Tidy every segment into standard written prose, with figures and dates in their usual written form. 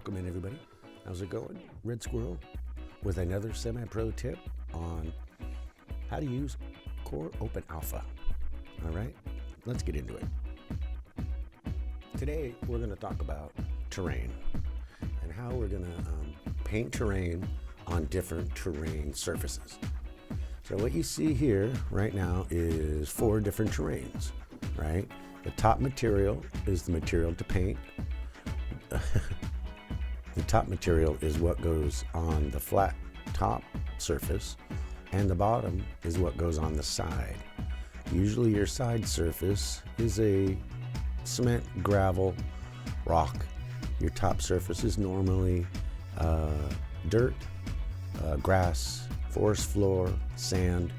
Welcome in, everybody. How's it going? Red Squirrel with another semi-pro tip on how to use Core Open Alpha. All right, let's get into it. Today, we're going to talk about terrain and how we're going to paint terrain on different terrain surfaces. So what you see here right now is 4 different terrains, right? The top material is the material to paint. The top material is what goes on the flat top surface, and the bottom is what goes on the side. Usually your side surface is a cement, gravel, rock. Your top surface is normally dirt, grass, forest floor, sand,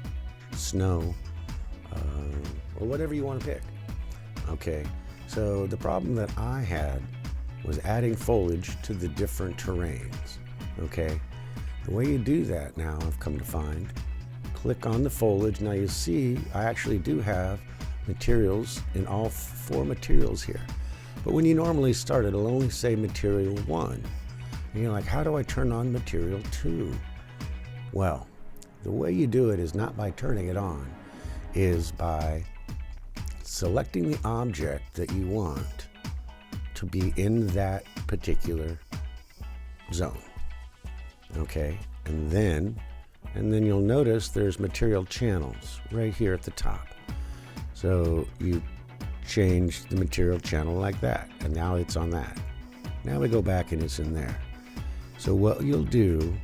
snow, or whatever you want to pick. Okay, so the problem that I had was adding foliage to the different terrains. Okay, the way you do that now, I've come to find, click on the foliage. Now you see I actually do have materials in all 4 materials here, but when you normally start, it'll only say material 1, and you're like, how do I turn on material 2? Well, the way you do it is not by turning it on, is by selecting the object that you want to be in that particular zone. Okay, and then you'll notice there's material channels right here at the top. So you change the material channel like that, and now it's on that. Now we go back and it's in there. So what you'll do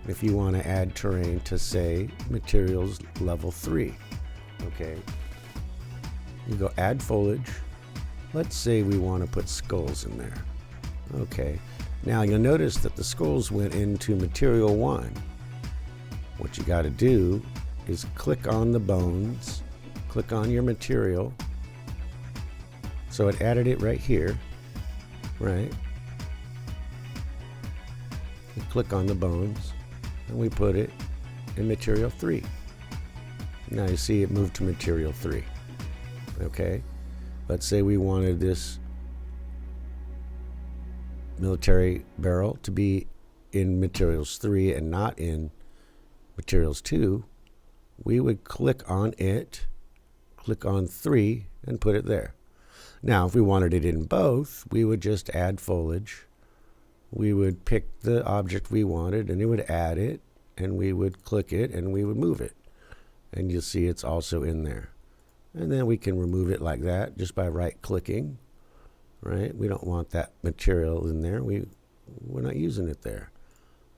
if you want to add terrain to, say, materials level 3, okay, you go add foliage. Let's say we want to put skulls in there. Okay, now you'll notice that the skulls went into material 1. What you got to do is click on the bones, click on your material. So it added it right here, right? You click on the bones and we put it in material 3. Now you see it moved to material 3. Okay, let's say we wanted this military barrel to be in materials 3 and not in materials 2. We would click on it, click on 3, and put it there. Now, if we wanted it in both, we would just add foliage. We would pick the object we wanted, and it would add it, and we would click it, and we would move it. And you'll see it's also in there. And then we can remove it like that just by right-clicking, right? We don't want that material in there. We're not using it there.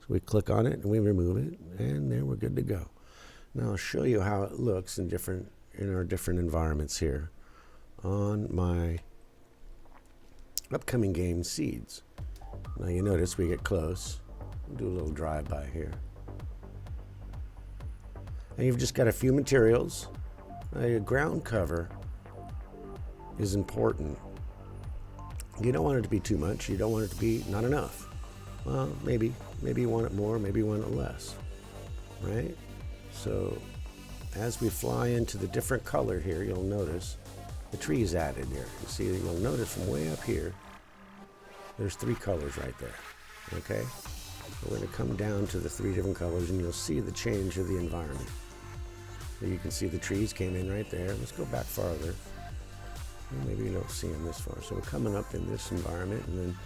So we click on it and we remove it, and there we're good to go. Now I'll show you how it looks in our different environments here on my upcoming game, Seeds. Now you notice we get close. We'll do a little drive-by here. And you've just got a few materials. A ground cover is important. You don't want it to be too much. You don't want it to be not enough. Well, maybe you want it more, maybe you want it less, right? So as we fly into the different color here, you'll notice the trees added here. You see, you'll notice from way up here, there's 3 colors right there, okay? So we're going to come down to the 3 different colors, and you'll see the change of the environment. So you can see the trees came in right there. Let's go back farther. Well, maybe you don't see them this far. So we're coming up in this environment, and then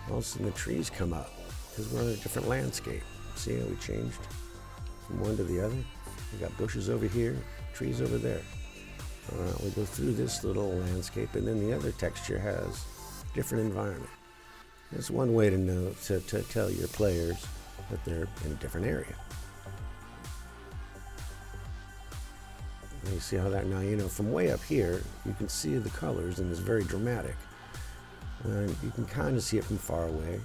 all of a sudden the trees come up because we're on a different landscape. See how we changed from one to the other? We got bushes over here, trees over there. We go through this little landscape, and then the other texture has different environment. That's one way to know, to tell your players that they're in a different area. You see how that now, from way up here, you can see the colors, and it's very dramatic. And you can kind of see it from far away.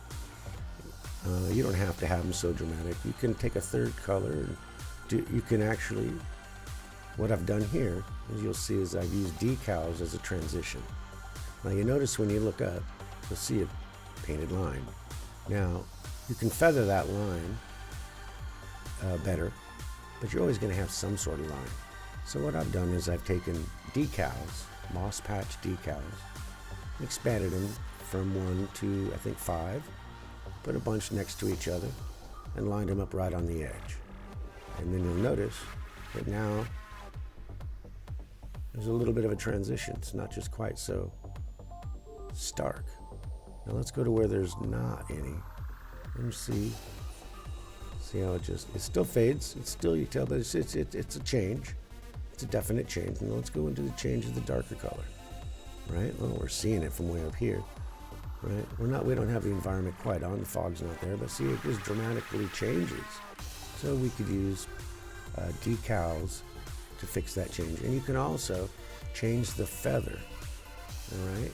You don't have to have them so dramatic. You can take a third color, and you can actually, what I've done here, as you'll see, is I've used decals as a transition. Now you notice when you look up, you'll see a painted line. Now, you can feather that line better, but you're always going to have some sort of line. So what I've done is I've taken decals, moss patch decals, expanded them from 1 to, I think, 5, put a bunch next to each other, and lined them up right on the edge. And then you'll notice that now there's a little bit of a transition. It's not just quite so stark. Now let's go to where there's not any. And see how it still fades. It's still, you tell, but it's a change. It's a definite change. And let's go into the change of the darker color, right? Well, we're seeing it from way up here, right? We don't have the environment quite on. The fog's not there, but see, it just dramatically changes. So we could use decals to fix that change. And you can also change the feather, all right?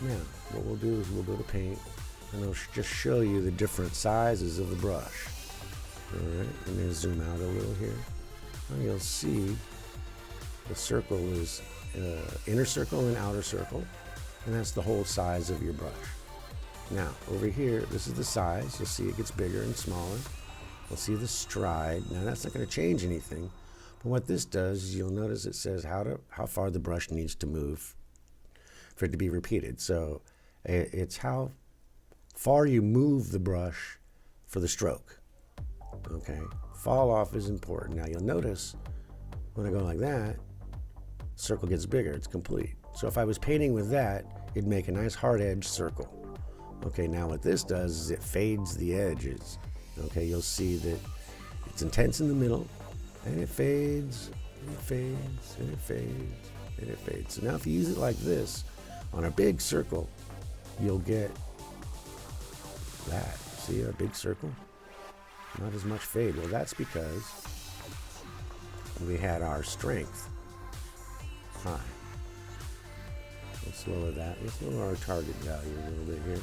Now, what we'll do is we'll go to paint, and I'll just show you the different sizes of the brush. All right, and then zoom out a little here. Now you'll see the circle is inner circle and outer circle, and that's the whole size of your brush. Now, over here, this is the size. You'll see it gets bigger and smaller. You'll see the stride. Now, that's not going to change anything, but what this does is you'll notice it says how far the brush needs to move for it to be repeated. So it's how far you move the brush for the stroke. Okay, fall off is important. Now you'll notice when I go like that, circle gets bigger, it's complete. So if I was painting with that, it'd make a nice hard edge circle. Okay, now what this does is it fades the edges. Okay, you'll see that it's intense in the middle, and it fades, and it fades, and it fades, and it fades. So now if you use it like this, on a big circle, you'll get that. See a big circle? Not as much fade. Well, that's because we had our strength high. Let's lower that. Let's lower our target value a little bit here.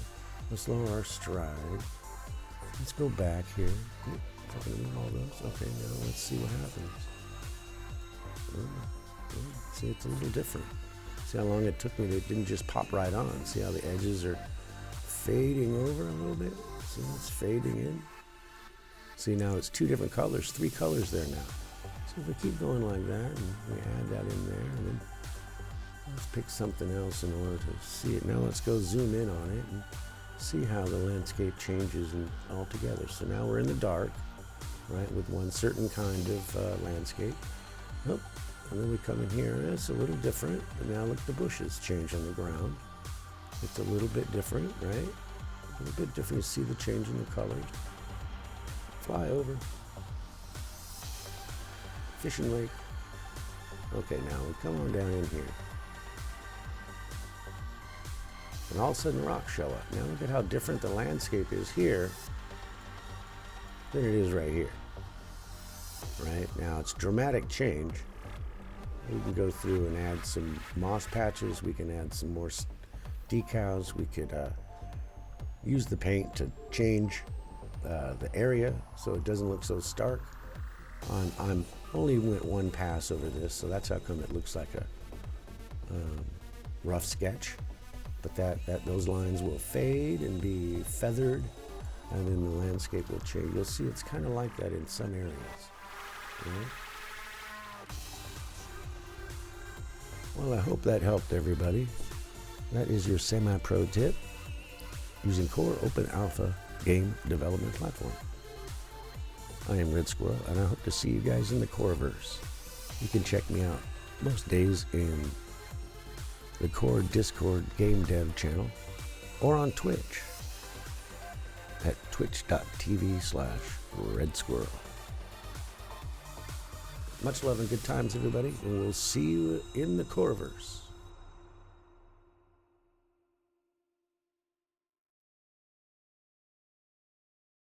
Let's lower our stride. Let's go back here. All those. Okay, now let's see what happens. See, it's a little different. See how long it took me? It didn't just pop right on. See how the edges are fading over a little bit? See, it's fading in. See, now it's two different colors, 3 colors there now. So if we keep going like that, and we add that in there, and then let's pick something else in order to see it. Now let's go zoom in on it and see how the landscape changes all together. So now we're in the dark, right, with one certain kind of landscape. Oh, and then we come in here, and it's a little different. And now look, the bushes change on the ground. It's a little bit different, right? A little bit different. You see the change in the colors. Fly over. Fishing lake. Okay, now we come on down in here. And all of a sudden rocks show up. Now look at how different the landscape is here than it is right here. Right? Now it's dramatic change. We can go through and add some moss patches. We can add some more decals. We could use the paint to change the area so it doesn't look so stark. I'm only went one pass over this, so that's how come it looks like a rough sketch. But those lines will fade and be feathered, and then the landscape will change. You'll see it's kind of like that in some areas. Right? Well, I hope that helped everybody. That is your semi-pro tip using Core Open Alpha game development platform. I am Red Squirrel, and I hope to see you guys in the Coreverse. You can check me out most days in the Core Discord game dev channel or on Twitch at twitch.tv/Red Squirrel. Much love and good times, everybody, and we'll see you in the Coreverse.